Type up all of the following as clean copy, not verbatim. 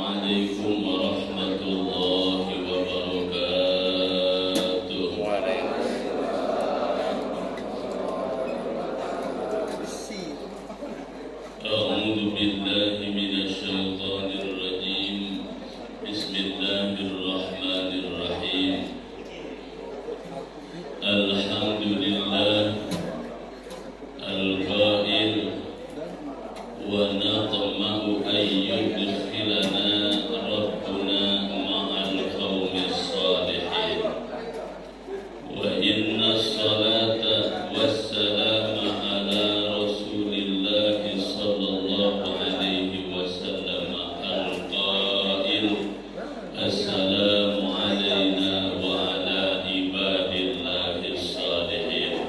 Assalamualaikum warahmatullahi wabarakatuh. A'udzu billahi minasyaitonir rajim. Bismillahirrahmanirrahim. Alhamdulillah al-qail wa natma'u an yudkhilana rabbuna ma'al qaumis salihin. Wa inna salata wassalama ala rasulillahi sallallahu alaihi wasallam al-qail assalamu alayna wa ala ibadillahi salihin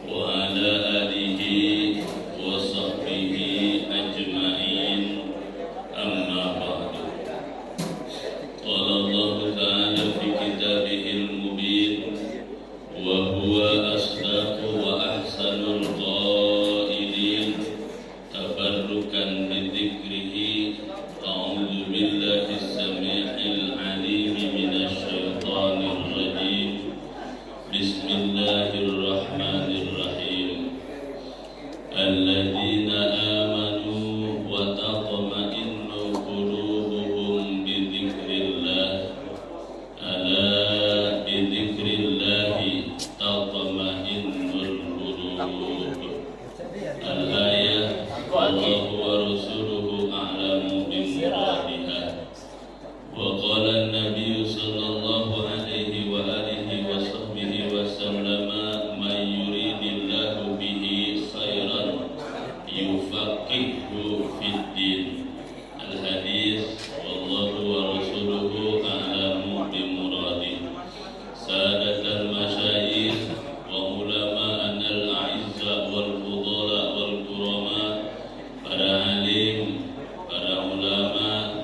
wa ala alihi wa sahbihi ajma'in, amma ba'du. Qala Allah ta'ala fi kitabihil mubin wa huwa asdaqu wa ahsanul qailin tabarrukan bi dzikrihi. A'udzu billahi as-sami'il 'alim minasy syaithanir rajim. Bismillahirrahmanirrahim. Alladzina amanu wa tatma'innu qulubuhum bi dzikrillah. Ala bi dzikrillahi tatma'innul qulub. Al-ayah. Wallahu wa rasuluhu a'lamu bi muradiha. Wa qala an-nabiy sallallahu alaihi wa alihi wa sahbihi wa sallama man yuridillahu bihi khairan yufaqihu fid din. Al-hadis. Wallahu wa rasuluhu a'lamu bi muradihi. Sadatul masyayikh wa ulama'ana al-a'izza wal fudala wal kurama, para alim, para ulama,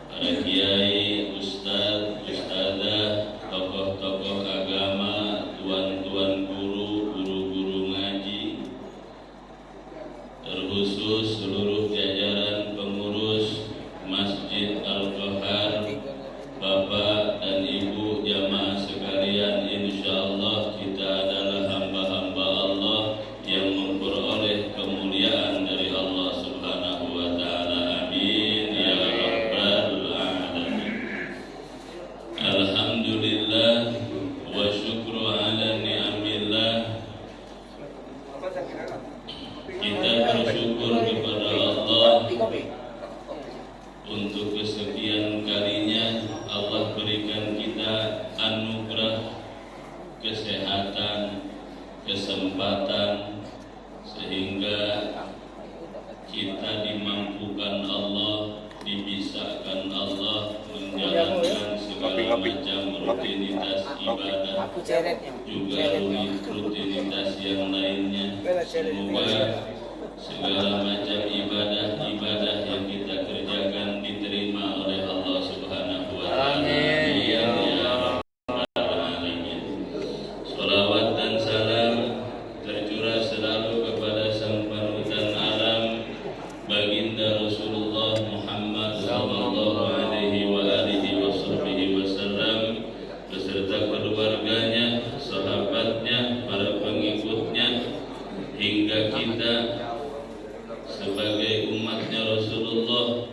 para kiai, ustaz, ustazah, tokoh-tokoh agama, tuan-tuan guru, guru-guru ngaji, terkhusus seluruh jajaran pengurus Masjid Al-Qahar, Bapak dan Ibu jamaah sekalian, insyaallah kita adalah hamba-hamba Allah yang memperoleh kemuliaan dari Allah Subhanahu wa taala. Amin ya rabbal alamin. Alhamdulillah wa syukru ala ni'amillah. Kita bersyukur kepada Allah untuk kesekian kalinya Allah berikan kita anugerah kesehatan, kesempatan, sehingga kita dimampukan Allah, dibisahkan Allah menjalankan segala macam rutinitas ibadah, juga rutinitas yang lainnya. Semoga segala macam ibadah yang kita kerjakan diterima oleh Allah Subhanahu wa taala. Amin ya rabbal alamin. Shalawat dan salam tercurah selalu kepada sang panutan alam, baginda Rasulullah Muhammad sallallahu alaihi wa alihi wasallam, beserta keluarganya, sahabatnya, para pengikutnya, hingga kita sebagai umatnya Rasulullah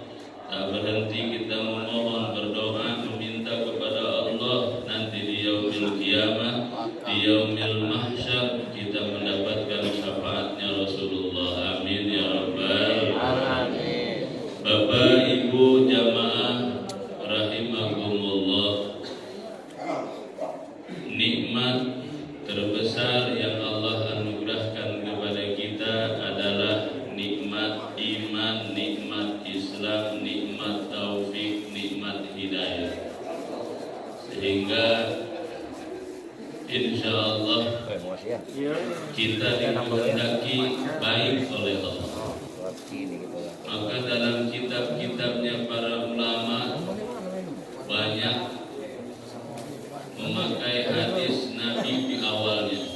tak berhenti kita memohon, berdoa, meminta kepada Allah nanti di yaumil qiyamah, di yaumil mahsyar kita mendapatkan syafaatnya Rasulullah. Amin ya rabbal alamin. Bapak Ibu jamaah rahimakumullah, nikmat terbesar yang Allah anugerahkan kepada kita adalah nikmat iman, nikmat Islam, nikmat taufik, nikmat hidayah. Sehingga insyaallah kita dikehendaki baik oleh Allah. Maka dalam kitab-kitabnya para ulama banyak memakai hadis Nabi di awalnya.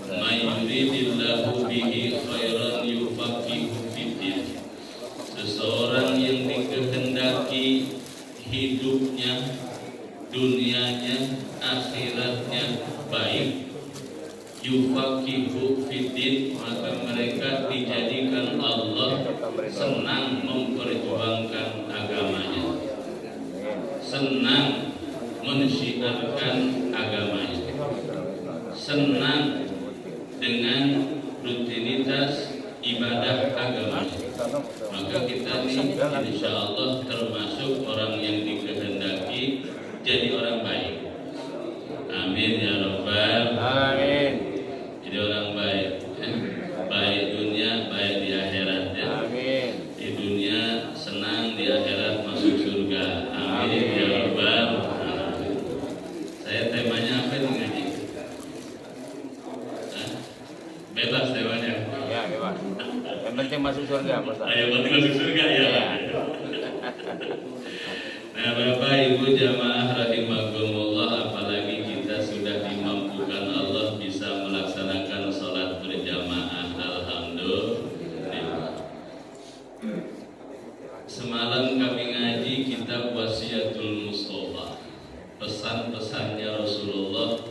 May yuridillahu bihi khairan yufaqihu fiddin. Seseorang yang menjadi hidupnya, dunianya, akhiratnya baik, yufaqihu fiddin, maka mereka dijadikan Allah senang memperjuangkan agamanya, senang mensyiarkan agamanya, senang dengan rutinitas ibadah agamanya. Maka kita ini insya Allah termasuk orang yang dikehendaki jadi orang baik. Amin ya Rabbal Amin. Jadi orang baik, baik dunia, baik di akhirat ya. Amin. Di dunia senang, di akhirat masuk surga. Amin ya Rabbal Alamin. Saya temanya apa nih ngaji? Bebas temanya. Ya, bebas. Yang penting masuk surga, Pak. Yang penting masuk surga ya. Nah, Bapak Ibu jamaah rahimakumullah, apalagi kita sudah dimampukan Allah bisa melaksanakan sholat berjamaah, alhamdulillah. Semalam kami ngaji kitab Wasiyatul Mustafa, pesan-pesannya Rasulullah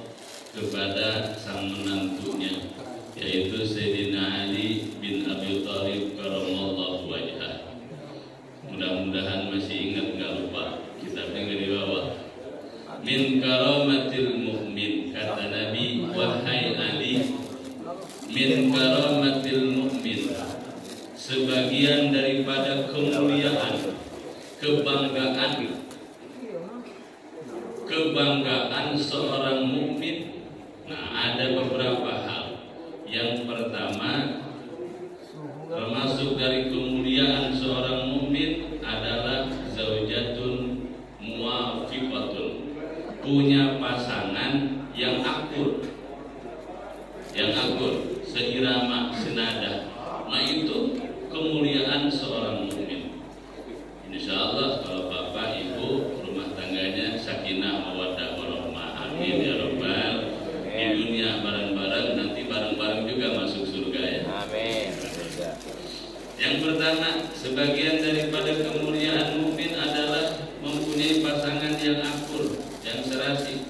kepada sang menantunya, yaitu Sayyidina Ali bin Abi Thalib karamallahu wajhah. Mudah-mudahan masih ingat, nggak lupa. Kitabnya nggak dibawa. Min karamatil mu'min, kata Nabi, wahai Ali, min karamatil mu'min, sebagian daripada kemuliaan, kebanggaan seorang mukmin. Nah, ada beberapa hal. Yang pertama, termasuk dari kemuliaan seorang mukmin adalah zaujatun muwafiqatun, punya pasangan yang akur, seirama, senada. Nah, itu kemuliaan seorang mukmin. Insyaallah kalau Bapak Ibu rumah tangganya sakinah mawaddah warahmah. Amin ya Rabbal. Di dunia bareng-bareng, nanti bareng-bareng juga masuk surga ya. Amin. Yang pertama, sebagian daripada kemuliaan mukmin adalah mempunyai pasangan yang akur, yang serasi.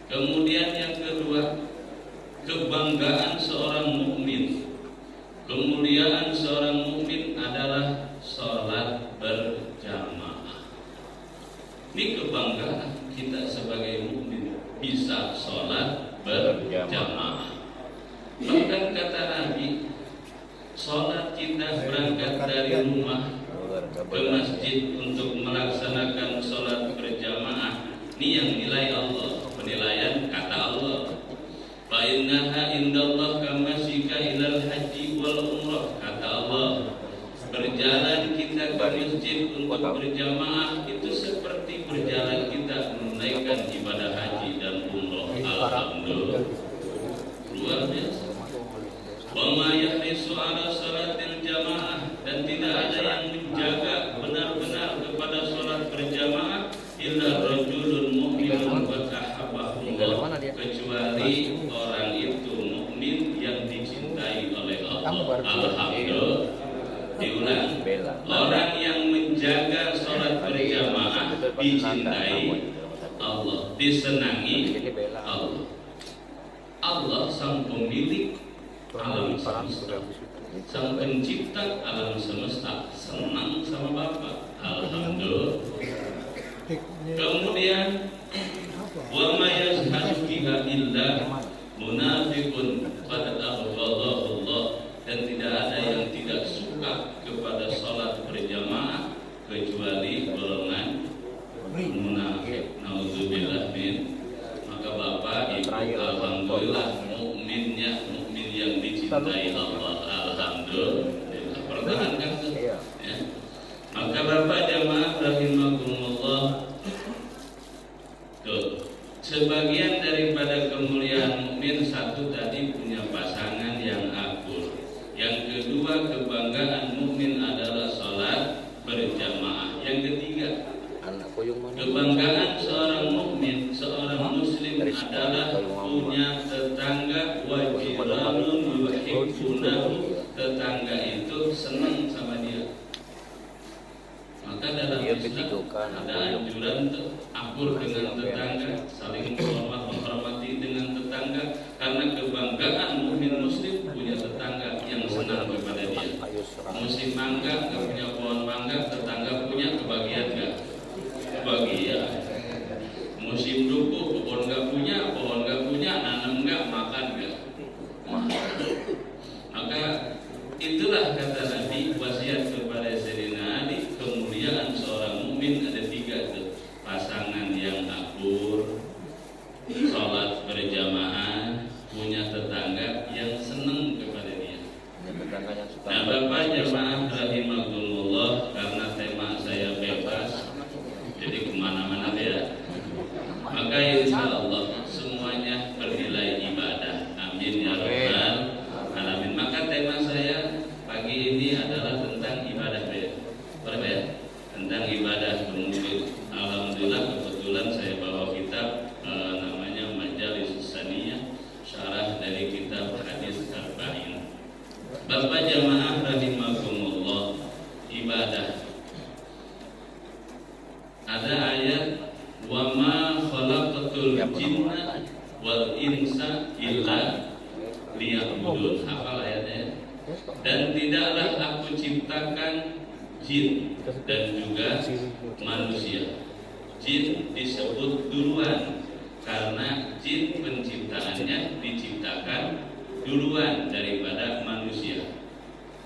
Kemudian yang kedua, kebanggaan seorang mukmin. Kemuliaan seorang mukmin adalah sholat berjamaah. Ini kebanggaan kita sebagai mukmin, bisa sholat berjamaah. Bahkan kata Nabi, sholat kita berangkat dari rumah ke masjid untuk melaksanakan sholat berjamaah, ini yang nilai Allah, penilaian kata Allah. Fa innaha indallah kamasyika ilal haji wal umrah, kata Allah. Berjalan kita ke masjid untuk berjamaah itu seperti berjalan kita menunaikan ibadah haji dan umrah. Alhamdulillah, luar biasa. Wa ma yahrisu ala salatil jamaah, dan tidak ada yang menjaga benar-benar kepada salat berjamaah illa rajulun mu'minun wa tahabbahu, kecuali orang itu mukmin yang dicintai oleh Allah. Alhamdulillah. Diulang, orang yang menjaga salat berjamaah dicintai Allah, disenangi Allah. Allah sang pemilik alam semesta, sang pencipta alam semesta, senang sama Bapak. Alhamdulillah. Kemudian wa ma yashhadu biha illa munafiqun qad aghfadahu Allah, dan tidak ada yang tidak suka kepada salat berjamaah kecuali golongan munafik. Nauzubillah min. Maka Bapak Ibu, alhamdulillah mukminnya mukmin yang dicintai Allah. Alhamdulillah. Pertahankan ya. Maka Bapak jamaah rahimakumullah, tuh, sebagian daripada kemuliaan mukmin, satu tadi punya pasangan yang akur. Yang kedua, kebanggaan mukmin adalah salat berjamaah. Yang ketiga, kebanggaan seorang mukmin, seorang muslim adalah punya tetangga wajiranun yuhibbunahu, tetangga itu senang sama dia. Maka dalam Islam ada anjuran untuk akur dengan tetangga, saling menghormati dengan tetangga, karena kebanggaan mukmin muslim punya tetangga yang senang kepada dia. Musim mangga nggak punya pohon mangga, tetangga punya kebahagiaan nggak? Kebahagiaan. Musim duku pohon nggak punya, nanam nggak, makan nggak? Maka itulah kata Nabi, wasiat kepada Sayyidina Ali, kemuliaan seorang mukmin ada 3 tuh. Pasangan yang akur, sholat berjamaah, punya tetangga yang senang kepada dia. Nah, Bapak jamaah rahimahumullah, karena tema saya bebas, jadi kemana-mana ya. Maka insya Allah semuanya bernilai ibadah. Amin ya rabbal alamin. Maka tema saya pagi ini adalah tentang ibadah berapa ya? Tentang ibadah. Alhamdulillah kebetulan saya bawa kitab namanya Majalis Saniyah, syarah dari kitab Hadis Arba'in. Bapak jamaah rahimakumullah, ibadah. Ada ayat wa ma khalaqatul jinna wal insa illa liya'budun. Hafal ayatnya? Dan tidaklah aku ciptakan jin dan juga manusia. Jin disebut duluan karena jin penciptaannya diciptakan duluan daripada manusia.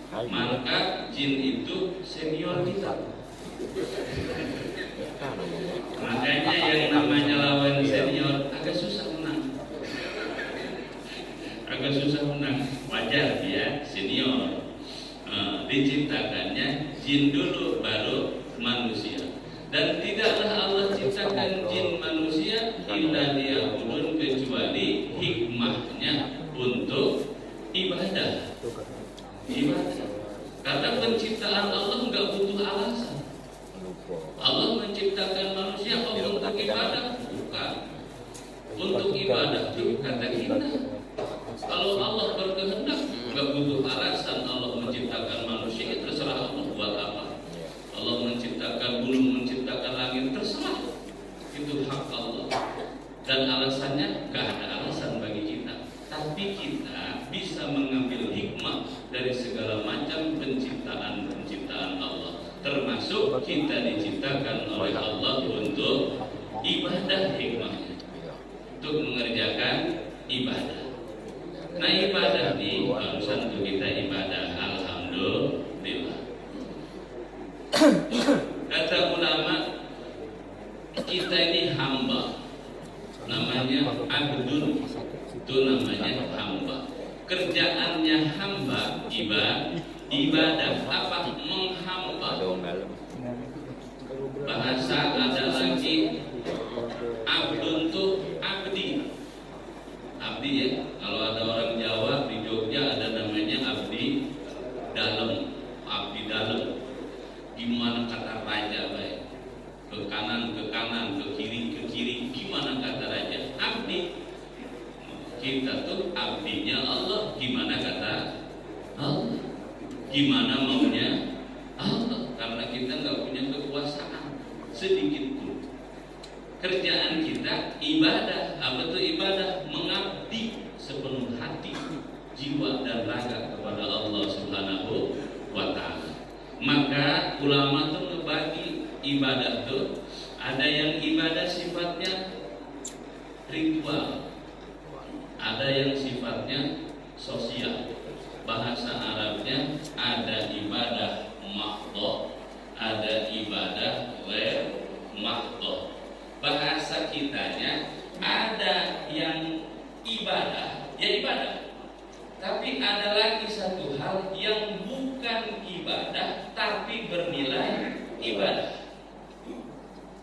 Maka jin itu senior kita. Makanya yang namanya lawan senior agak susah menang. Wajar ya, senior. Diciptakannya jin dulu baru manusia. Dan tidaklah Allah ciptakan jin manusia illa liya'budun, kecuali hikmahnya untuk ibadah. Karena penciptaan Allah enggak butuh alasan. Allah menciptakan manusia untuk ibadah? Bukan. Untuk ibadah itu kata kita. Kalau Allah berkehendak, enggak butuh alasan Allah menciptakan manusia, terserah Allah buat apa. Allah menciptakan gunung, menciptakan langit, terserah. Itu hak Allah. Dan alasannya enggak ada alasan bagi kita. Tapi kita bisa mengambil hikmah dari segala macam penciptaan Allah. Termasuk kita diciptakan oleh Allah untuk ibadah, hikmahnya untuk mengerjakan ibadah. Nah, ibadah ini barusan untuk kita ibadah, alhamdulillah. Kata ulama, kita ini hamba, namanya abdun, itu namanya hamba. Kerjaannya hamba, ibadah apa? Menghamba. Bahasa ada lagi abdun tuh abdi. Abdi ya. Kalau ada orang Jawa di Jogja ada namanya abdi dalam. Abdi dalam. Gimana kata raja baik? Ke kanan, ke kiri. Gimana kata raja? Abdi. Kita tuh abdinya Allah. Gimana kata Allah? Gimana maunya Allah? Karena kita nggak punya kekuasaan sedikit pun. Kerjaan kita ibadah. Apa itu ibadah? Mengabdi sepenuh hati, jiwa dan raga kepada Allah Subhanahu wa Ta'ala. Maka ulama tuh ngebagi ibadah tuh, ada yang ibadah sifatnya ritual, ada yang sifatnya sosial. Bahasa Arabnya ada ibadah mahdhah, ada ibadah ghair mahdhah. Bahasa kitanya ada yang ibadah, ya ibadah. Tapi ada lagi satu hal yang bukan ibadah tapi bernilai ibadah.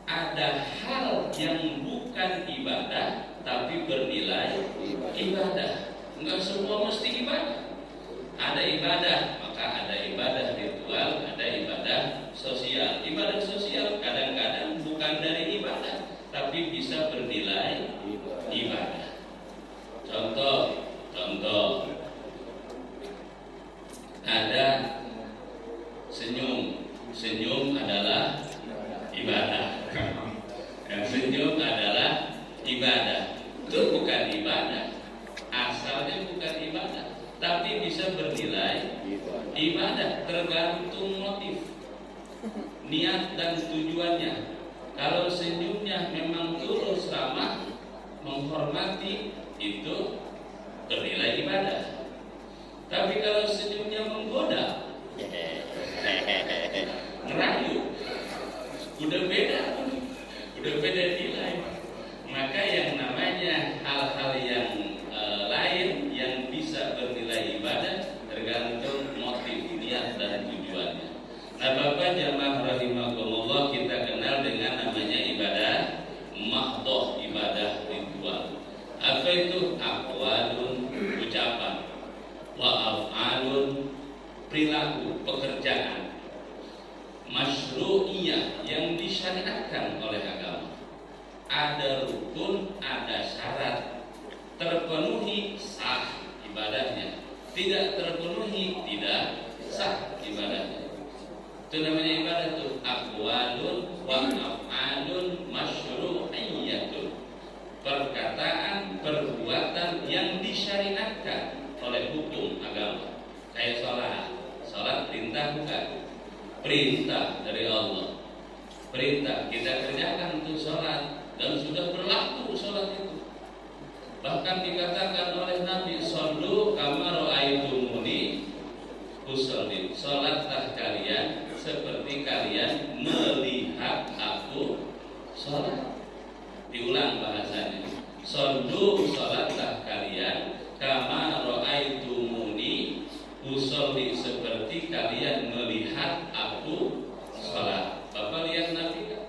Ada hal yang bukan ibadah tapi bernilai ibadah. Enggak semua mesti ibadah. Ada ibadah, maka ada ibadah ritual, ada ibadah sosial. Ibadah sosial kadang-kadang bukan dari ibadah, tapi bisa bernilai ibadah. Contoh, ada senyum adalah ibadah. tergantung motif, niat dan tujuannya. Kalau senyumnya memang tulus ramah, menghormati, itu bernilai ibadah. Tapi kalau senyumnya menggoda, ngerayu, udah beda nilai. Maka yang namanya hal-hal yang lain yang bisa bernilai ibadah tergantung motif, niat dan tujuannya. Nah, Bapak jamaah rahimakumullah, kita kenal dengan namanya ibadah mahdhah, ibadah ritual. Apa itu? Aqwalun, ucapan, wa af'alun, perilaku, pekerjaan, masyru'iyah, yang disyariatkan oleh agama. Ada rukun, ada syarat, terpenuhi sah ibadahnya, tidak terpenuhi tidak sah ibadahnya. Itu namanya ibadah tuh, aqwalun wa af'alun masyru'iyyatun, perkataan, perbuatan yang disyariatkan oleh hukum agama. Kayak salat perintah bukan? Perintah dari Allah. Perintah kita kerjakan untuk salat dan sudah berlaku salat itu. Bahkan dikatakan oleh Nabi, "Shallu kama ra'aitumuni usolli." Salatlah kalian seperti kalian melihat aku salat. Diulang bahasanya. Shallu, salatlah kalian kama ra'aitumuni usolli, seperti kalian melihat aku salat. Bapak lihat Nabi kan?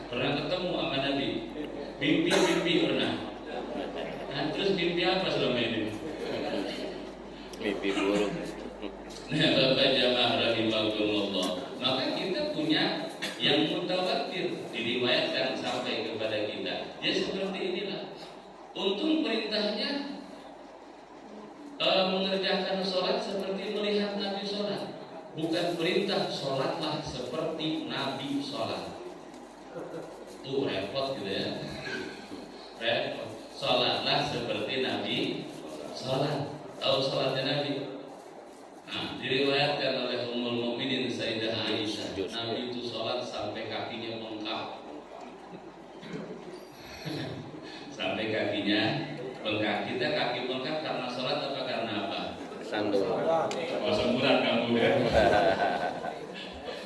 Pernah ketemu sama Nabi? Mimpi pernah. Nah, terus mimpi apa selama ini? Mimpi buruk. Nah, Bapak jamaah rahimakumullah, maka kita punya yang mutawatir, diriwayatkan sampai kepada kita. Ya seperti inilah. Untung perintahnya mengerjakan sholat seperti melihat Nabi sholat. Bukan perintah sholatlah seperti Nabi sholat. Tuh repot gitu ya. Repot. Sholatlah seperti Nabi sholat. Tahu sholatnya Nabi? Nah, diriwayatkan oleh Ummul Mukminin Sayyidah Aisyah, Nabi itu sholat sampai kakinya bengkak. Sampai kakinya bengkak. Kita kaki bengkak karena sholat apa karena apa? Sandung. Oh, semburan kamu ya.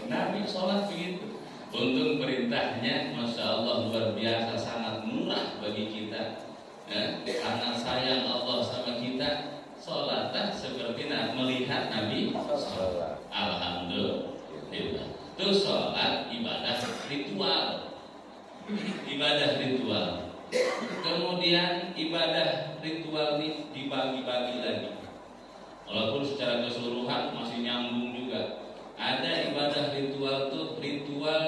Nabi sholat begitu. Untung perintahnya, masya Allah, luar biasa, sangat murah bagi kita. Karena sayang Allah sama kita, sholatlah seperti melihat Nabi sholat. Alhamdulillah. Itu sholat ibadah ritual. Ibadah ritual. Kemudian ibadah ritual ini dibagi-bagi lagi. Walaupun secara keseluruhan masih nyambung juga. Ada ibadah ritual itu ritual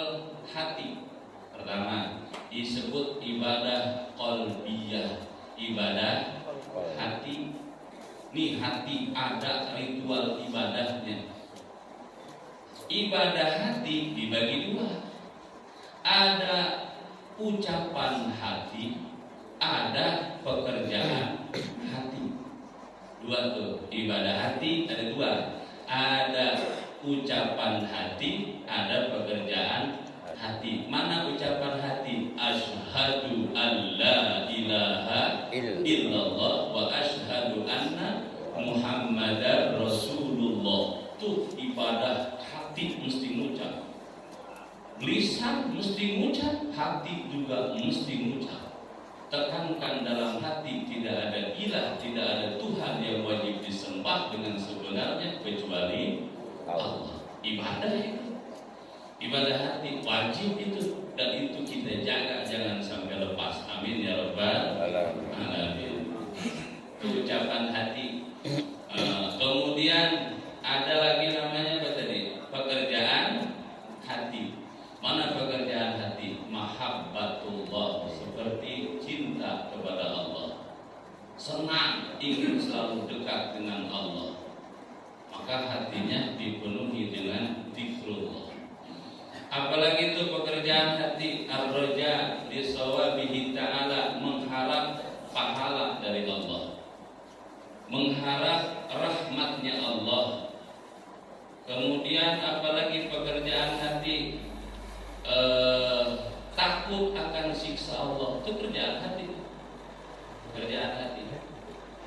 hati. Pertama disebut ibadah qalbiyah, ibadah hati. Nih hati ada ritual ibadahnya. Ibadah hati dibagi dua. Ada ucapan hati, ada pekerjaan hati. Dua tuh, ibadah hati ada dua. Ada ucapan hati, ada pekerjaan hati. Mana ucapan hati? Asyhadu an la ilaha illallah wa asyhadu anna Muhammadar Rasulullah. Tuh ibadah hati mesti ngucap. Lisan mesti ngucap, hati juga mesti ngucap. Tekankan dalam hati tidak ada ilah, tidak ada Tuhan yang wajib disembah dengan sebenarnya kecuali Allah. Ibadah itu, ibadah hati wajib itu, dan itu kita jaga jangan sampai lepas. Amin ya rabbal alamin. Itu ucapan hati. Kemudian ada lagi namanya apa tadi? Pekerjaan hati. Mana pekerjaan hati? Mahabbatullah, seperti cinta kepada Allah, senang ingin selalu dekat dengan Allah, maka hatinya dipenuhi dengan zikrullah. Apalagi itu pekerjaan hati, ar-raja li sawabihi ta'ala, mengharap pahala dari Allah, mengharap rahmatnya Allah, Kemudian apalagi pekerjaan hati, takut akan siksa Allah, itu kerjaan hati. Kerjaan hati.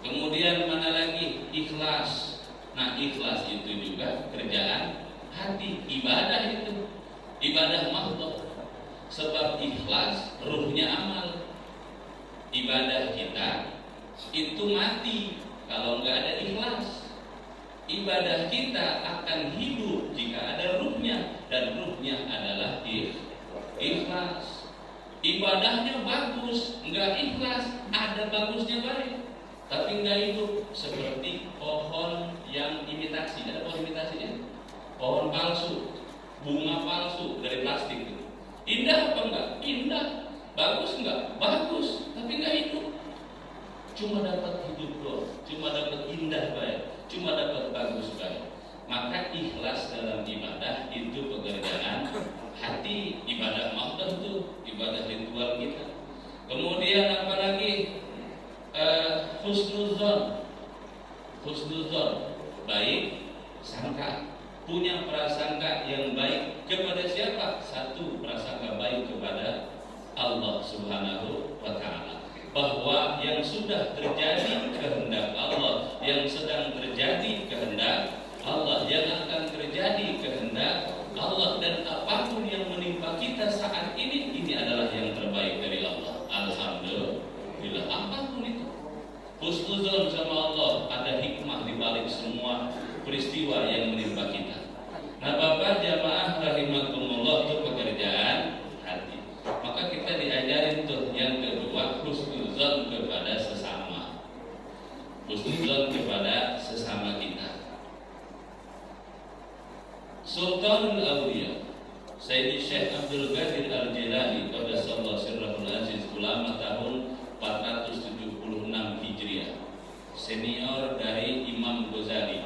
Kemudian mana lagi? Ikhlas. Nah, ikhlas itu juga kerjaan hati, ibadah itu. Ibadah makhluk. Sebab ikhlas ruhnya amal. Ibadah kita itu mati kalau nggak ada ikhlas. Ibadah kita akan hidup jika ada ruhnya, dan ruhnya adalah ikhlas. Ibadahnya bagus, nggak ikhlas, ada bagusnya baik, tapi nggak hidup. Seperti pohon yang imitasi, ada pohon imitasinya, pohon palsu, bunga palsu dari plastik itu. Indah apa enggak? Indah. Bagus enggak? Bagus, tapi nggak hidup. Cuma dapat hidup doang, cuma dapat indah baik, cuma dapat bagus baik. Maka ikhlas dalam ibadah itu pekerjaan hati, ibadah makhluk itu, ibadah ritual kita. Kemudian apalagi husnuzon, baik sangka, punya prasangka yang baik kepada siapa? Satu, prasangka baik kepada Allah Subhanahu wa Ta'ala, bahwa yang sudah terjadi kehendak Allah, yang sedang terjadi kehendak Allah, yang akan terjadi kehendak Allah, dan apapun yang menimpa kita saat ini adalah yang terbaik dari Allah. Alhamdulillah, apapun itu. Husnuzon sama Allah, ada hikmah di balik semua peristiwa yang menimpa kita. Nah, Bapak jamaah rahimakumullah, itu pekerjaan hati. Maka kita diajarin tuh yang kedua, husnuzon kepada sesama. Husnuzon kepada sesama kita. Sultanul Awliya Sayyidi Syekh Abdul Qadir Al-Jilani qaddasallahu sirrahul aziz, ulama tahun 476 Hijriah, senior dari Imam Ghazali.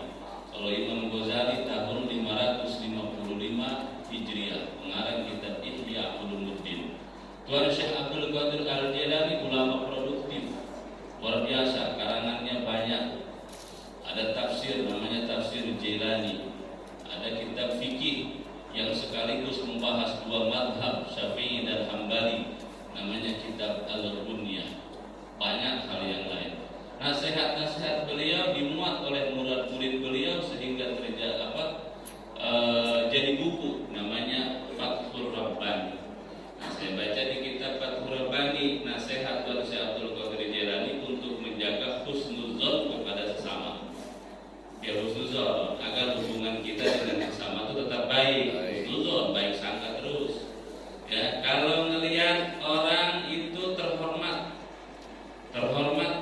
Kalau Imam Ghazali tahun 555 Hijriah, pengarang kitab Ihya Ulumuddin. Tuan Syekh Abdul Qadir Al-Jilani ulama produktif, luar biasa, karangannya banyak. Ada tafsir namanya tafsir Jilani, ada kitab fikih yang sekaligus membahas dua madhab Syafi'i dan Hambali, namanya kitab Al-Bunyah. Banyak hal yang lain. Nasihat-nasihat beliau dimuat oleh murid-murid beliau sehingga jadi buku namanya Fathur Rabbani. Nah, saya baca di kitab Fathur Rabbani nasihat Tuan Syekh Abdul Qadir Jilani untuk menjaga husnuzon kepada sesama. Biar husnuzon agar hubungan kita dengan sesama itu tetap baik. Husnuzon, baik sangka terus. Ya, kalau ngelihat orang itu terhormat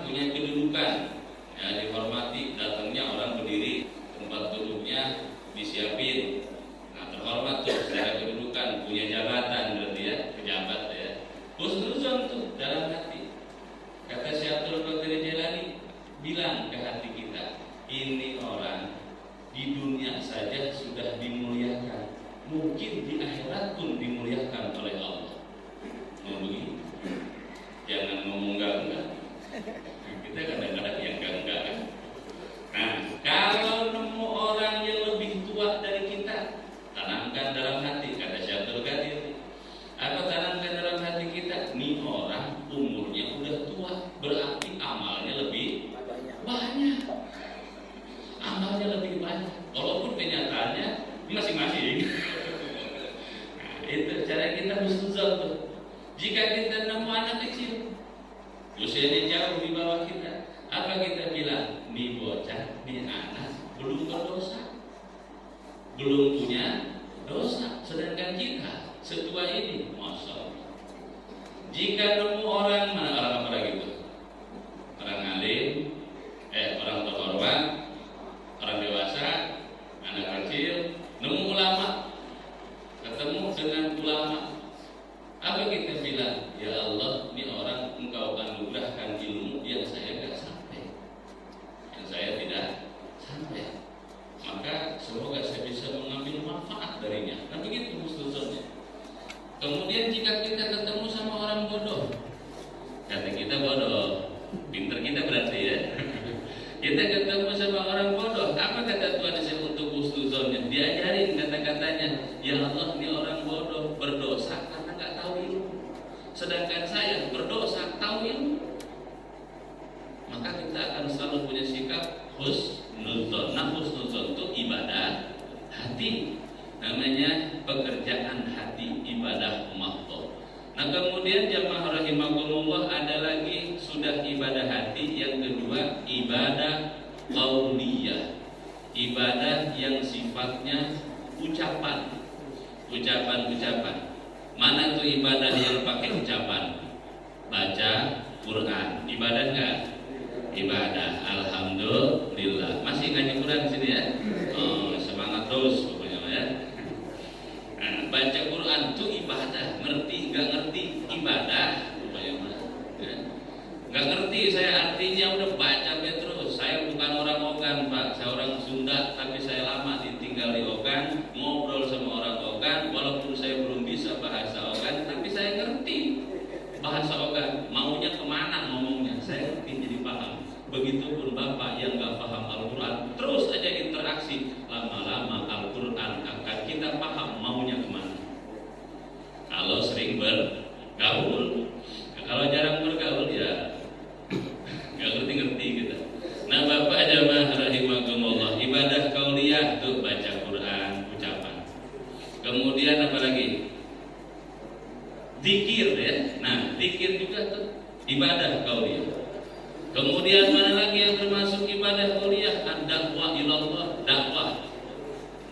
punya kedudukan, ya dihormati, datangnya orang berdiri, tempat duduknya disiapin. Nah, terhormat tuh secara kedudukan, punya jabatan, berarti ya pejabat ya. Husnuzon tuh dalam hati. Kata Syekh Abdul Qadir Jilani, bilang ke hati kita, ini orang di dunia saja sudah dimuliakan, mungkin di akhirat pun dimuliakan oleh Allah. Mau begitu? Jangan ngomong enggak. Kita kadang-kadang yang enggak kan. Nah, kalau nemu orang yang lebih tua dari kita, tanamkan dalam hati, kata Syekh Abdul Qadir. Apa tanamkan dalam hati kita? Nih orang umurnya udah tua, berarti amalnya lebih banyak. Amalnya lebih banyak, walaupun kenyataannya masing-masing. Nah, itu cara kita husnuzon tuh. Jika kita nemu anak kecil, usianya jauh di bawah kita, apa kita bilang? Nih bocah, nih anak belum berdosa, belum punya dosa, sedangkan kita setua ini, masya Allah. Jika nemu orang, mana orang apa lagi itu? Orang alim, orang terhormat, orang dewasa, anak kecil, nemu ulama, ketemu dengan ulama, apa kita bilang? Ya Allah, ini orang engkau anugerahkan ilmu yang saya tidak sampai, yang saya tidak sampai, maka semoga saya bisa mengambil manfaat darinya. Nah begitu husnuzonnya. Kemudian jika kita ketemu sama orang bodoh, kata kita namanya pekerjaan hati, ibadah mahdoh. Nah kemudian jamaah rahimakumullah ada lagi sudah ibadah hati, yang kedua ibadah qauliyah, ibadah yang sifatnya ucapan. Mana tuh ibadah yang pakai ucapan? Baca Quran, ibadah enggak? Ibadah, alhamdulillah. Masih ngaji Quran di sini ya? Oh, semangat terus pokoknya ya. Nah, baca Quran itu ibadah, ngerti nggak ngerti ibadah pokoknya ya. Nggak ngerti saya artinya udah baca terus. Saya bukan orang Ogan Pak, saya orang Sunda, tapi saya lama ditinggal di Ogan, ngobrol sama orang Ogan, walaupun saya belum bisa bahasa Ogan, tapi saya ngerti bahasa Ogan. Maunya kemana ngomongnya, saya ngerti jadi paham. Begitupun Bapak yang nggak paham Al-Quran, terus aja interaksi, lama-lama Al-Quran akan kita paham maunya kemana. Kalau sering bergaul, kalau jarang bergaul ya nggak ngerti-ngerti gitu. Nah Bapak jamaah rahimakumullah, ibadah qauliyah tuh baca Quran, ucapan. Kemudian apa lagi? Zikir ya. Nah zikir juga tuh ibadah qauliyah. Kemudian mana lagi yang termasuk ibadah qauliyah? Ad-dakwah ilallah, dakwah,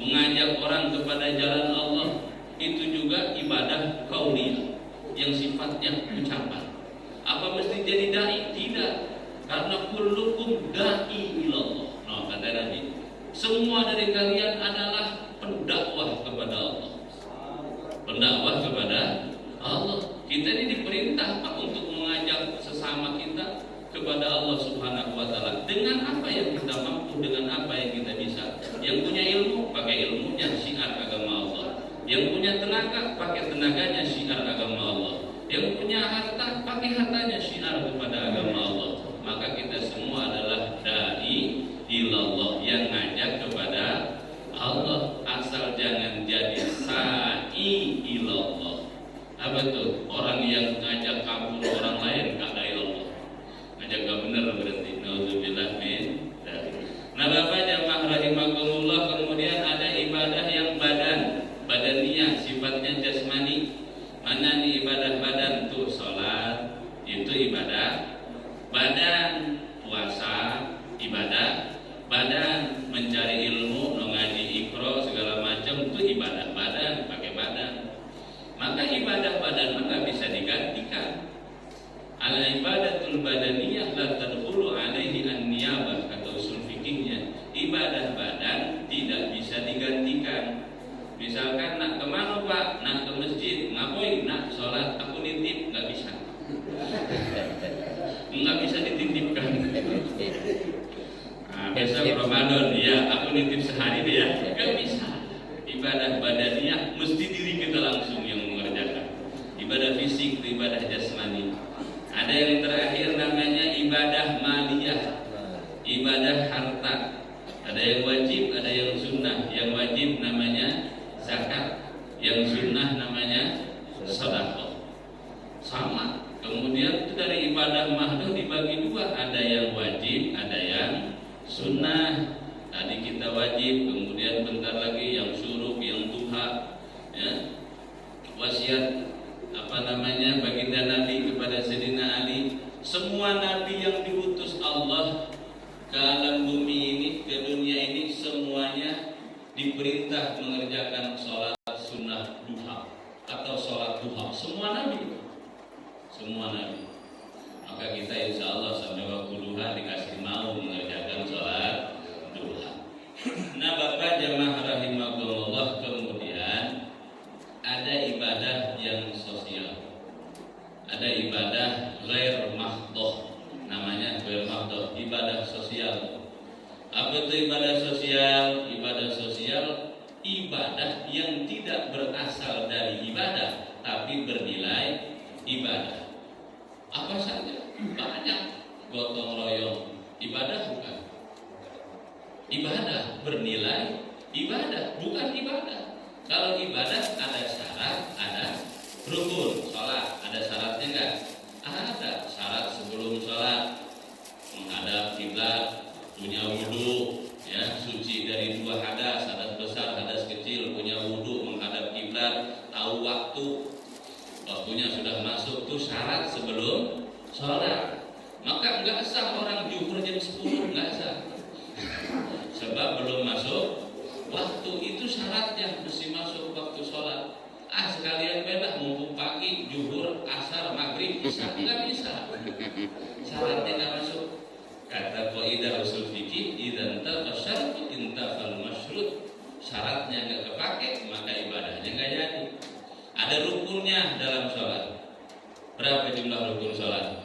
mengajak orang kepada jalan Allah, itu juga ibadah qauliyah yang sifatnya ucapan. Apa mesti jadi dai? Tidak, karena kullukum da'i ilallah. Nah kata Nabi, semua dari kalian adalah pendakwah kepada Allah. Pendakwah kepada Allah. Kita ini diperintah Pak untuk mengajak sesama kita kepada Allah Subhanahu wa taala dengan apa yang kita mampu, dengan apa yang kita bisa. Yang punya ilmu pakai ilmunya, syiar agama Allah. Yang punya tenaga pakai tenaganya, syiar agama Allah. Yang punya harta pakai hartanya, syiar kepada agama Allah. Maka kita semua adalah dai ilallah, yang ngajak kepada Allah, asal jangan jadi sa'i ilallah. Apa tuh? Orang yang ngajak kabur orang lain kata ilallah, ngajak gak bener berarti. Nauzubillah min dzalik. Nah Bapak jamaah rahimakumullah, kemudian ada ibadah yang badaniyah, sifatnya jasmani. Mana nih ibadah badan tuh? Sholat itu ibadah badan, puasa ibadah badan, mencari ilmu, ngaji ikro segala macam itu ibadah badan, pakai badan. Maka ibadah badan nggak bisa digantikan. Al ibadatul badaniyah la tadkhulu alaihi an-niyabah, kata usul fikihnya. Ibadah badan tidak bisa digantikan. Misalkan nak kemana Pak? Nak ke masjid. Ngapain? Nak sholat. Aku nitip, nggak bisa. Nggak bisa dititipkan. Nah, besok Ramadan, ya aku nitip sehari deh ya. Nggak bisa. Ibadah badaniyah mesti diri kita langsung yang mengerjakan. Ibadah fisik itu ibadah jasmani. Ada yang terakhir namanya ibadah maliyah, ibadah harta. Ada yang wajib, ada yang sunnah. Yang wajib namanya zakat, yang sunnah namanya sedekah. Sama. Kemudian itu dari ibadah mahdoh dibagi dua, ada yang wajib, ada yang sunnah. Tadi kita wajib, kemudian bentar lagi yang suruh, yang duha, ya. Wasiat baginda Nabi kepada Sayyidina Ali. Semua nabi yang diutus Allah ke alam bumi ini, ke dunia ini, semuanya diperintah mengerjakan sholat sunnah duha atau sholat duha. Semua nabi. Maka kita insya Allah sampai waktu duha dikasih mau mengerjakan sholat duha. Nah Bapak jamaah rahimakumullah, kemudian ada ibadah yang sosial, ada ibadah ghair mahdoh, namanya ghair mahdoh, ibadah sosial. Apa itu ibadah sosial? Ibadah sosial ibadah yang tidak berasal dari ibadah tapi bernilai ibadah. Apa saja? Banyak. Gotong royong ibadah bukan? Ibadah bernilai ibadah, bukan ibadah. Kalau ibadah ada syarat, ada rukun. Sholat ada syaratnya enggak? Ada syarat sebelum sholat, menghadap kiblat, punya wudu, ya, suci dari dua hadas, hadas besar, hadas kecil, punya wudu. waktunya sudah masuk tuh syarat sebelum sholat. Maka nggak sah orang zuhur jam 10, nggak sah. Sebab belum masuk waktu, itu syaratnya mesti masuk waktu sholat. Sekalian belah mumpung pagi, zuhur, asar, maghrib, isya, nggak bisa. Syaratnya nggak masuk. Kata qaidah usul fikih, idzan tafa syartu intafal masyrut. Syaratnya nggak kepake, maka ibadahnya nggak jadi. Ada rukunnya dalam sholat. Berapa jumlah rukun sholat?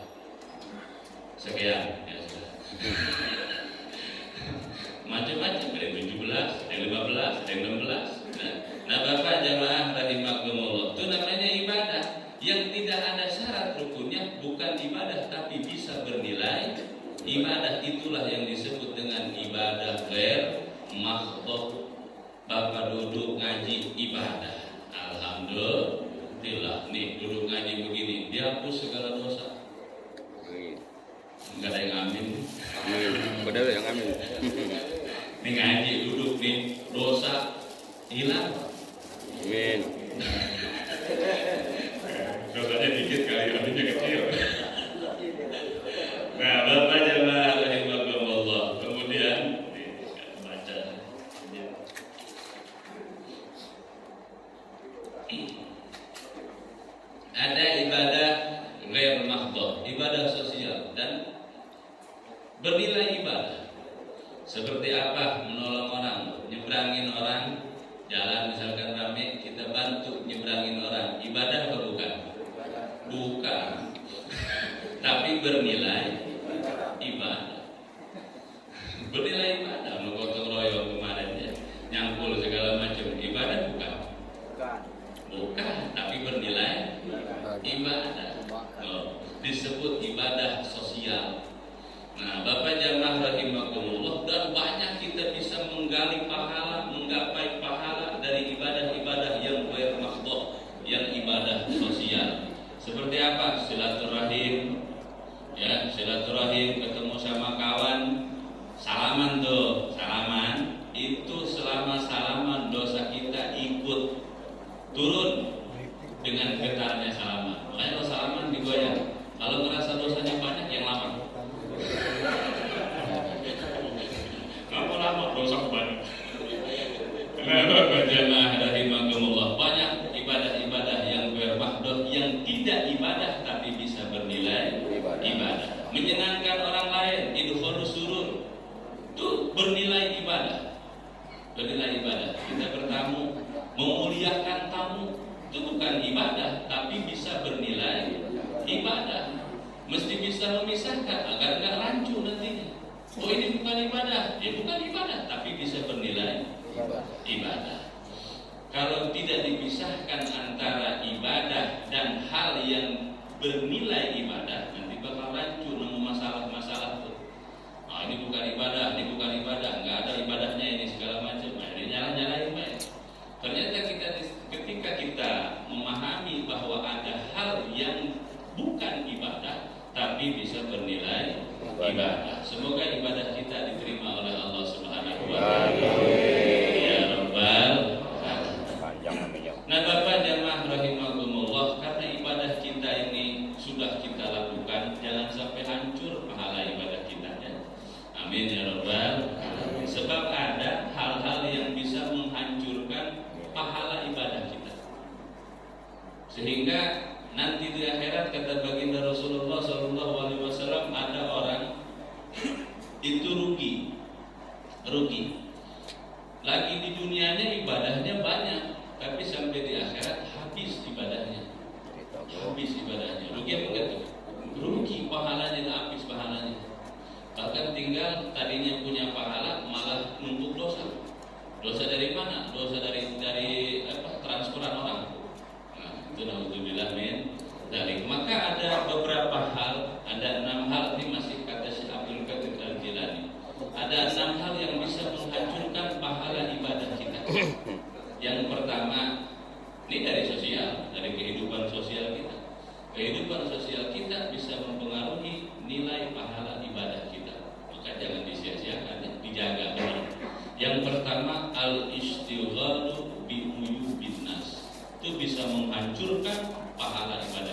Sekian. Ya, sudah. Macam-macam, ada yang 17, ada yang 15, ada yang 16. Nah, Bapak jamaah rahimakumullah, itu namanya ibadah yang tidak ada syarat rukunnya, bukan ibadah tapi bisa bernilai ibadah. Itulah yang disebut dengan ibadah ghair mahdhah. Bapak duduk ngaji ibadah, alhamdulillah. Nih duduk ngaji begini, dihapus segala dosa. Enggak ada yang amin. Padahal yang amin. Nih ngaji duduk nih, dosa hilang. Amin. Dosanya dikit kali, aminnya kecil. Nah, Bapak jamaah rahimakumullah. Kemudian baca. Ada ibadah ghair mahdhah, ibadah sosial dan bernilai ibadah. Seperti apa? Menolong orang, nyebrangin orang, jalan misalkan rame, kita bantu nyebrangin orang. Ibadah apa bukan? Bukan. Tapi bernilai ibadah. Bernilai ibadah. Menggotong royong kemarin ya, nyangkul segala macam. Ibadah bukan? Bukan. Tapi bernilai ibadah. Disebut ibadah sosial. Nah, Bapak jamaah rahimakumullah, dan banyak kita bisa menggali pahala, menggapai pahala dari ibadah-ibadah yang ghair mahdhah, yang ibadah sosial. Seperti apa? Silaturahim. Ya, silaturahim, ketemu sama kawan, salaman tuh, salaman. Itu selama salaman dosa kita ikut turun dengan getarnya salaman. Makanya kalau salaman digoyang. Kalau ngerasa dosanya banyak, yang lama. Ngapa lama dosa banyak? Bapak jamaah rahimakumullah, banyak ibadah-ibadah yang ghair mahdhah, yang tidak ibadah tapi bisa bernilai ibadah. Menyenangkan orang lain, idkhulus surur, itu bernilai ibadah. Bernilai ibadah. Kita bertamu, memuliakan tamu, itu bukan ibadah tapi bisa bernilai ibadah. Mesti bisa memisahkan agar nggak rancu nantinya. Oh, ini bukan ibadah, ya bukan ibadah tapi bisa bernilai ibadah. Kalau tidak dipisahkan antara ibadah dan hal yang bernilai ibadah, nanti bakal rancu, nemu masalah-masalah tuh. Nah, ini bukan ibadah, nggak ada ibadahnya ini segala macam. Nah, ini nyala-nyalain baik. Ternyata ketika kita memahami bahwa ada hal yang bukan ibadah tapi bisa bernilai ibadah. Semoga ibadah kita diterima oleh Allah Subhanahu wa taala. Ya Rabbal alamin. Nah, Bapak jamaah rahimakumullah, karena ibadah kita ini sudah kita lakukan, jangan sampai hancur pahala ibadah kita ya. Amin ya Rabbal alamin. Sebab ada hal-hal yang bisa menghancurkan pahala ibadah kita. Sehingga nanti di akhirat, kata baginda Rasulullah SAW, ada orang itu rugi. Lagi di dunianya ibadahnya banyak, tapi sampai di akhirat habis ibadahnya. Rugi apa enggak tuh? Rugi, pahalanya habis pahalanya. Bahkan tinggal tadinya punya pahala malah numpuk dosa. Dosa dari mana? Dosa dari transferan orang. Itu naudzubillah min dzalik. Maka ada beberapa hal, ada 6 hal, ini masih kata Syekh Abdul Qadir Al-Jilani. Ada 6 hal yang bisa menghancurkan pahala ibadah kita. Yang pertama, ini dari sosial, dari kehidupan sosial kita. Kehidupan sosial kita bisa mempengaruhi nilai pahala ibadah kita. Maka jangan disia-siakan, dijaga benar. Yang pertama, al-istighalu bi uyubin nas. Itu bisa menghancurkan pahala ibadah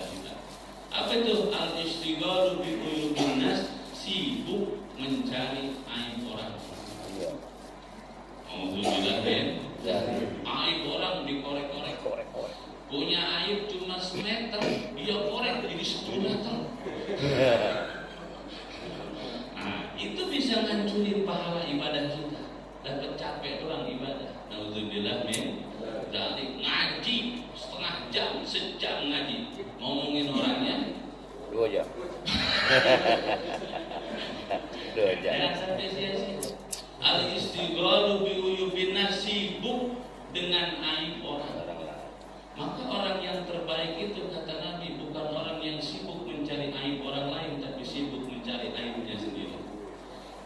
Al-istighfaru bi uyubin nas, sibuk mencari aib orang. Alhamdulillah ben. Aib orang dikorek-korek. Punya aib cuma semeter, dia korek jadi 10 meter. Nah, itu bisa ngancurin pahala ibadah kita. Dapat capek orang ibadah. Alhamdulillah men. Jadi ngaji setengah jam, sejam ngaji, ngomongin orangnya 2 jam. 2 jam. Jangan sampai sia-sia. Al-istighfaru bi uyubin nas, sibuk dengan aib orang. Maka orang yang terbaik itu kata Nabi bukan orang yang sibuk mencari aib orang lain, tapi sibuk mencari aibnya sendiri.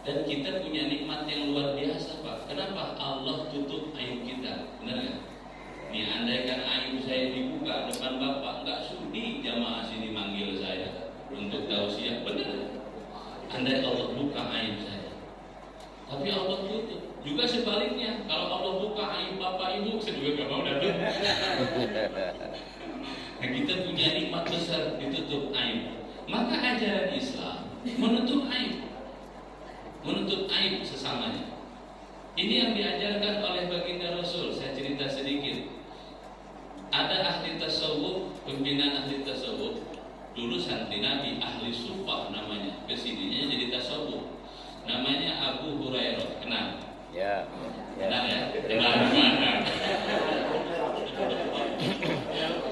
Dan kita punya nikmat yang luar biasa, Pak. Kenapa Allah tutup aib kita? Benar nggak? Nih, andaikan aib saya dibuka depan Bapak, nggak sudi jamaah sini manggil saya untuk tausiah. Benar? Andai Allah buka aib saya, tapi Allah tutup. Juga sebaliknya, kalau Allah buka aib Bapak Ibu, saya juga gak mau datang. Nah, kita punya nikmat besar ditutup aib. Maka ajaran Islam menutup aib sesamanya. Ini yang diajarkan oleh baginda Rasul. Saya cerita sedikit. Ada ahli tasawuf, pimpinan ahli tasawuf. Dulu santri Nabi, ahli sufah namanya. Kesininya jadi tasawuf. Namanya Abu Hurairah. Kenal? Ya. Kenal ya? Kenal mana?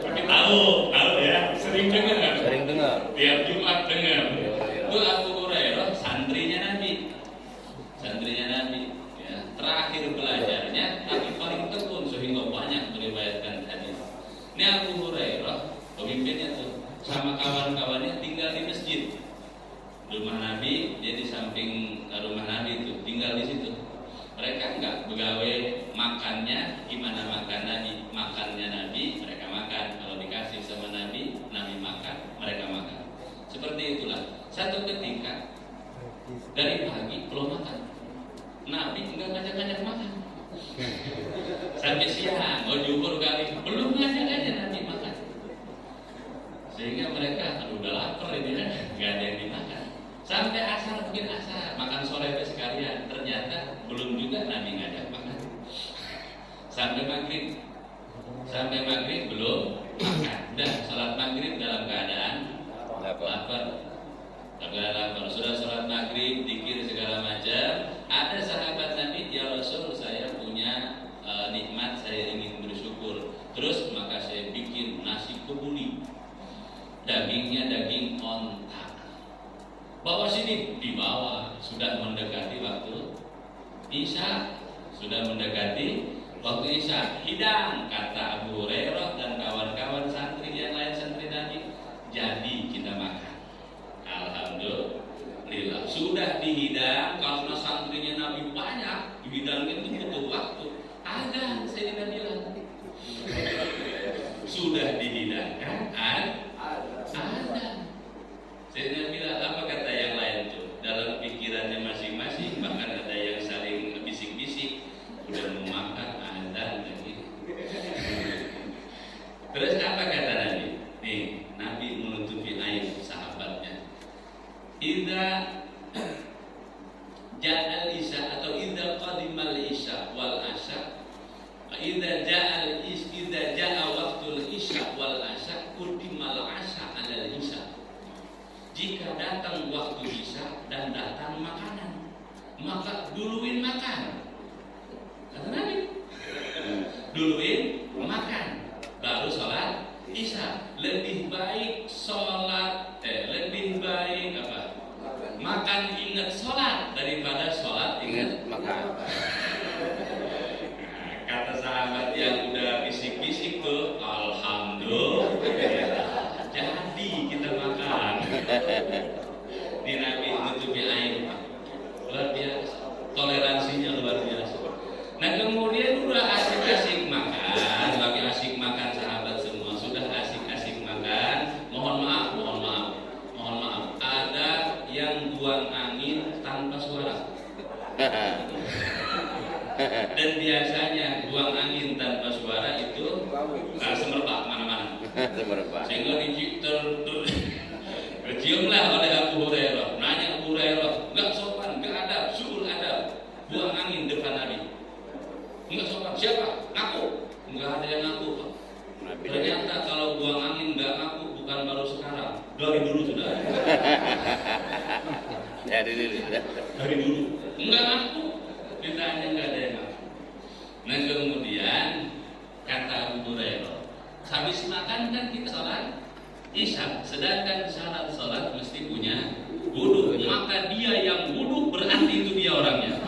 Tapi tahu ya, sering dengar. Tiap Jumat dengar. Itu Abu Hurairah, santrinya Nabi. Ya. Terakhir belajarnya, tapi paling tekun sehingga banyak meriwayatkan hadis. Ini Abu Hurairah, pemimpinnya tuh, sama kawan-kawannya tinggal di masjid. Rumah Nabi, dia di samping rumah Nabi itu, tinggal di situ. Mereka enggak begawe makannya, gimana makan Nabi? Makannya Nabi, mereka makan. Kalau dikasih sama Nabi, Nabi makan, mereka makan. Seperti itulah. Satu ketika dari pagi belum makan, Nabi enggak ngajak-ngajak makan. Sampai siang, mau jumur kali, belum ngajak aja Nabi makan. Sehingga mereka, aduh udah lapar ini kan, nggak ada yang dimakan. Sampai asar, mungkin asar, makan sore sekalian. Ternyata belum juga Nabi ngajak makan. Sampai maghrib belum makan. Dan sholat maghrib dalam keadaan lapar. Sudah sholat maghrib, zikir segala macam. Ada sahabat Nabi, ya Rasul, saya punya nikmat, saya ingin bersyukur. Terus maka saya bikin nasi kebuli. Dagingnya daging onta. Bawa sini, dibawa. Sudah mendekati waktu Isya. Hidang, kata Abu Hurairah dan kawan-kawan santri yang lain, santri Nabi. Jadi kita makan. Alhamdulillah. Sudah dihidang, karena santrinya Nabi banyak, dihidangin itu butuh waktu. Ada, saya bilang. Sudah dihidangkan, ada. Saya bilang, apa kata yang lain tuh? Dalam pikirannya masing-masing, bahkan ada yang saling bisik-bisik, udah mau makan, ada lagi. Terus apa kata Nabi? Nih, Nabi menutupi aib sahabatnya. Idza ja'al isya atau idza qadimal isya wal asya. Idza ja'a waqtul isya wal asya, qudimal asya 'alal isya. Jika datang waktu isya dan datang makanan, maka duluin makan. Kata Nabi, duluin makan, baru sholat isya. Lebih baik makan ingat sholat daripada sholat ingat makan. Kata sahabat yang udah bisik-bisik tuh, alhamdulillah, jadi kita makan. Di Nabi menutupi aib, luar biasa, toleransinya luar biasa. Nah kemudian udah asik-asik makan, lagi asik makan sahabat semua, sudah asik-asik makan. Mohon maaf, ada yang buang angin tanpa suara. Dan biasanya buang angin tanpa suara itu semerbak mana-mana. Sehingga Diciumlah oleh Abu Hurairah. Nanya Abu Hurairah, nggak sopan, nggak adab, suul adab, buang angin depan Nabi. Nggak sopan. Siapa? Ngaku? Nggak ada yang ngaku, Pak. Ternyata kalau buang angin nggak ngaku bukan baru sekarang, dari dulu sudah. Dari dulu. Dari dulu. Nggak ngaku. Ditanya nggak ada yang ngaku. Nah kemudian kata Abu Hurairah, habis makan kan kita sholat Isya, sedangkan syarat sholat mesti punya wudu. Maka dia yang wudu berarti itu dia orangnya.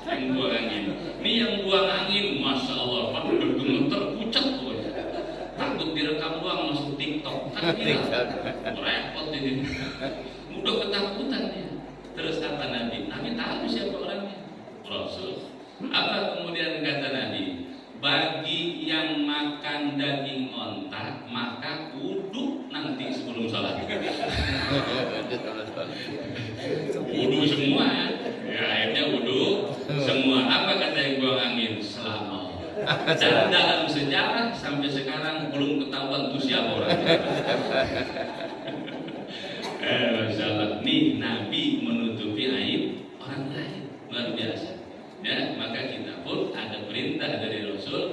Yang buang angin. Ini yang buang angin, masya Allah, Pak, bergemeter pucat tuh. Takut direkam doang masuk TikTok. Kan repot ini. Udah ketakutan ya. Terus kata Nabi, Nabi tahu siapa orangnya? Rasul. Apa kemudian kata Nabi? Bagi yang makan daging onta, maka wudu nanti sebelum sholat. Wudu semua, ya akhirnya wudu semua. Apa kata yang buang angin? Selama. Dan dalam sejarah sampai sekarang belum ketahuan itu siapa orangnya. Masya Allah. Nih Nabi menutupi aib orang lain, luar biasa. Ya, maka kita pun ada perintah dari Rasul,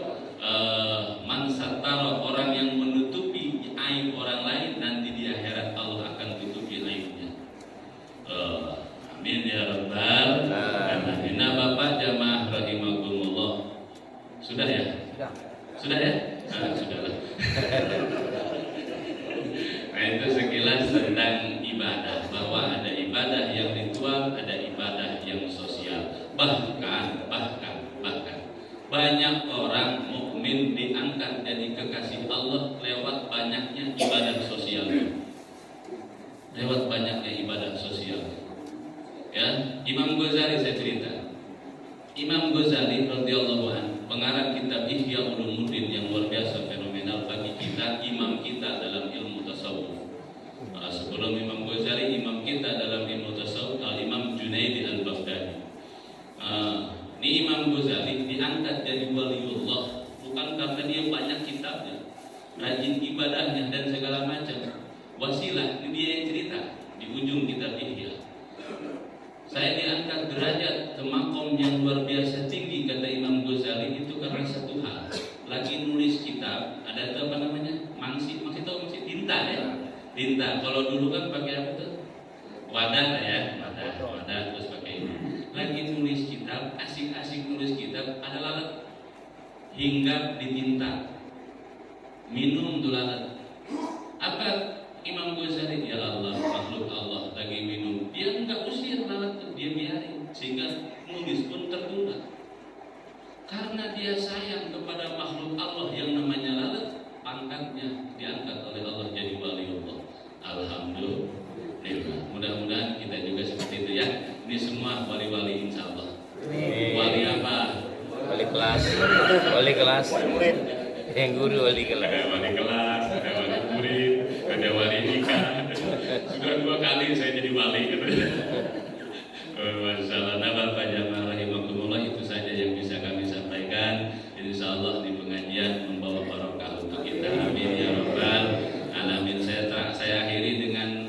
man satara, orang yang menutupi aib orang lain nanti di akhirat Allah akan tutupi aibnya. Amin ya rabbal alamin. Nah, Bapak jamaah rahimakumullah. Sudah ya? Sudah ya? Nah, sudahlah. Nah, itu sekilas tentang ibadah, bahwa ada ibadah yang ritual, ada ibadah yang sosial. Bahkan banyak orang mukmin diangkat jadi kekasih Allah lewat banyaknya ibadah sosial. Lewat banyaknya ibadah sosial. Ya, Imam Ghazali saya cerita. Imam Ghazali radhiyallahu anhu, pengarang kitab Ihya Ulumuddin yang luar biasa fenomenal bagi kita, imam kita dalam ilmu tasawuf. Sebelum Imam Ghazali, imam kita dalam ilmu tasawuf Al-Imam Junaidi Al-Baghdadi. Ini Imam Ghazali diangkat jadi waliullah bukan karena dia banyak kitabnya, rajin ibadahnya dan segala macam. Wasilah, ini dia yang cerita di ujung kitab Ihya. Saya diangkat derajat ke makom yang luar biasa tinggi, kata Imam Ghazali, itu karena satu hal. Lagi nulis kitab, ada apa namanya? Masih tahu tinta ya? Tinta. Kalau dulu kan pakai apa tuh? Wadah ya, wadah terus pakai ini. Lagi nulis kitab, asik-asik nulis kitab, ada lalat hinggap di tinta, minum tuh lalat. Apa Imam Ghazali? Ya Allah, makhluk Allah lagi minum, dia enggak usir lalat tuh, dia biarin, sehingga nulis pun tertunda. Karena dia sayang kepada makhluk Allah yang namanya lalat, pangkatnya diangkat oleh Allah jadi waliullah. Alhamdulillah. Mudah-mudahan kita juga seperti itu ya. Ini semua wali-wali insya Allah. Wali apa? Wali kelas. Yang guru wali kelas. Ada wali kelas, ada wali murid, ada wali nikah. Sudah 2 kali saya jadi wali. Masalah Bapak jamaah rahimakumullah, itu saja yang bisa kami sampaikan. Insya Allah di pengajian membawa barokah untuk kita. Amin ya rabbal alamin. Saya akhiri dengan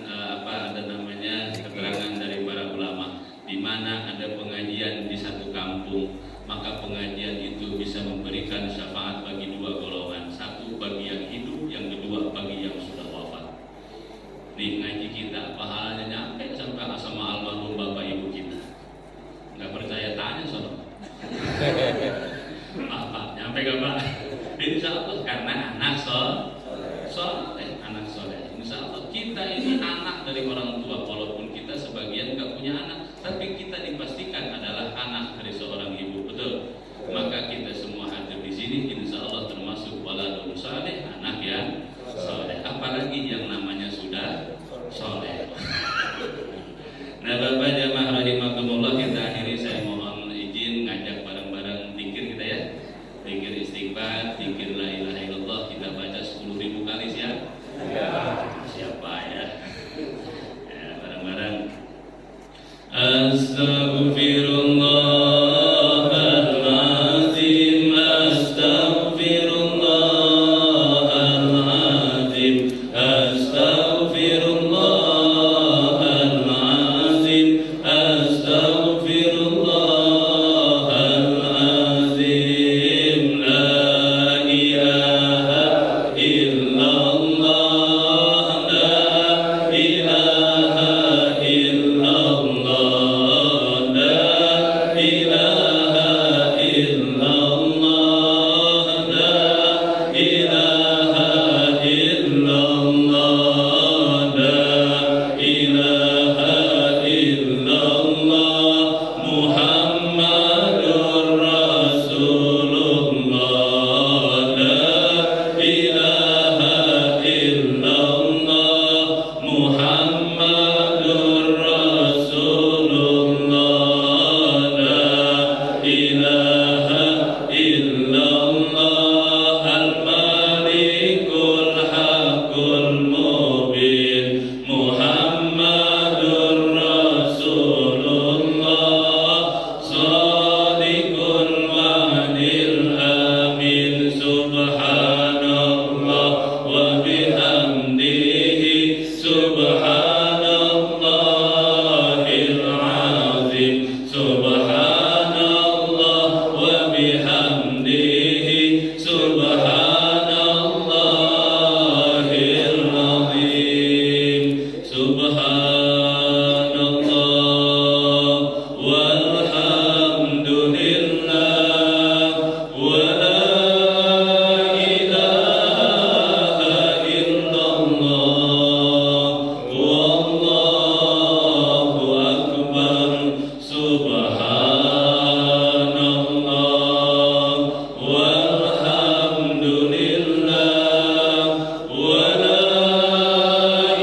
keterangan dari para ulama, di mana ada pengajian di satu kampung, maka pengajian itu bisa memberikan syafaat bagi 2 golongan, satu bagi yang hidup, yang kedua bagi yang sudah wafat. Nih ngaji kita pahalanya nyampe sampai sama almarhum bapak ibu kita. Nggak percaya tanya soalnya. Pak, nyampe gak Pak? Insya Allah karena anak soleh, anak soleh. Insya Allah kita ini anak dari orang tua, walaupun kita sebagian gak punya anak, tapi kita dipastikan adalah anak dari seorang ibu, betul? Maka kita semua hadir di sini, insya Allah termasuk waladun saleh, anak yang soleh. Apalagi yang namanya sudah soleh. Nah Bapak jamaah rahimakumullah, kita akhiri, saya mohon izin ngajak bareng-bareng zikir kita ya. Zikir istighfar, zikir la ilaha illallah, kita baca 10.000 kali siap? Siapa ya? Ya bareng-bareng. Astaghfirullahaladzim, astaghfirullahaladzim, astaghfirullahaladzim. Subhanallah wa bihamdihi Subhanallahil azim. Subhanallah wa bihamdihi Subhanallahil azim. Subhanallah walhamdulillah wa la ilaha illallah wallahu akbar. Subhanallah walhamdulillah wa la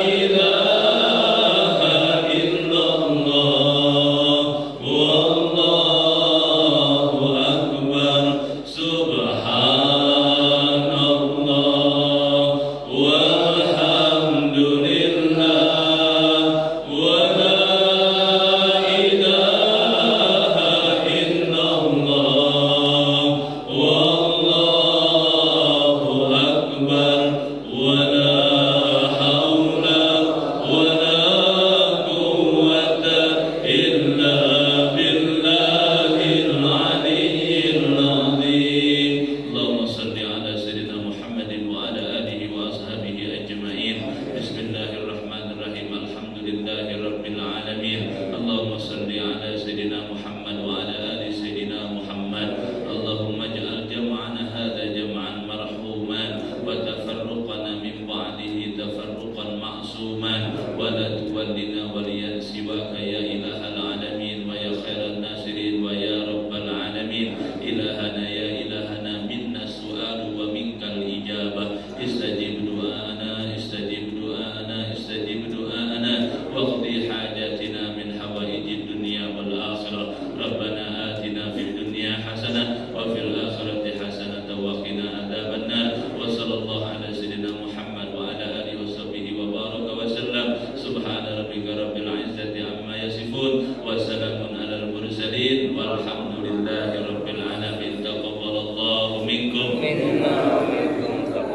ilaha illallah wallahu akbar. Subhanallah walhamdulillah wa la ilaha illallah wallahu akbar. Wa la haula wa la quwwata illa billahil aliyyil azim. Allahumma salli ala sayyidina Muhammadin wa ala alihi wa ashabihi ajma'in. Bismillahirrahmanirrahim. Alhamdulillahi rabbil alamin. Allahumma salli ala sayyidina Muhammad wa ala ali sayyidina Muhammad. Allahumma ij'al jam'ana hadha jam'an marhuman wa tafarruqana min ba'dihi tafarruqan ma'suman wa la tuwallina waliyan siwaka ya ilahal alamin wa ya khairan nasirin wa ya rabbal alamin. Ilahana ya ilahana minna su'alu wa minkal ijabah. Istajib du'ana istajib du'ana istajib du'ana waqdi hajatina min hawaijid dunya wal akhirah. Rabbana atina fid dunya hasanah wa fil akhirati hasanah wa qina adzabannar. Wa sallallahu ala sayyidina Muhammad wa ala alihi washabbihi wa baraka wa sallam. Subhana rabbika rabbil izzati amma yasifun wa salamun alal mursalin walhamdulillah